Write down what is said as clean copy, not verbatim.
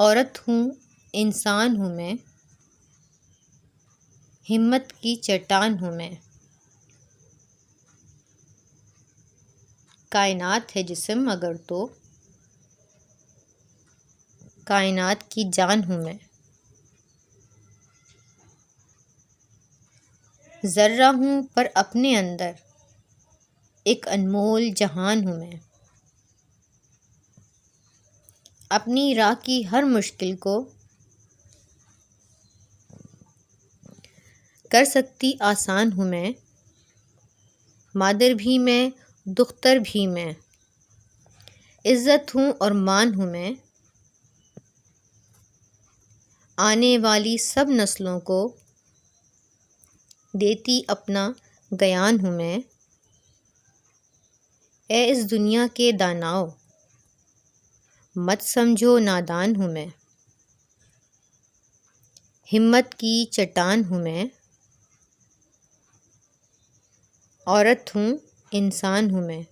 عورت ہوں انسان ہوں میں، ہمت کی چٹان ہوں میں، کائنات ہے جسم اگر تو کائنات کی جان ہوں میں، ذرہ ہوں پر اپنے اندر ایک انمول جہان ہوں میں، اپنی راہ کی ہر مشکل کو کر سکتی آسان ہوں میں، مادر بھی میں دختر بھی میں، عزت ہوں اور مان ہوں میں، آنے والی سب نسلوں کو دیتی اپنا گیان ہوں میں، اے اس دنیا کے داناؤ مت سمجھو نادان ہوں میں، ہمت کی چٹان ہوں میں، عورت ہوں انسان ہوں میں۔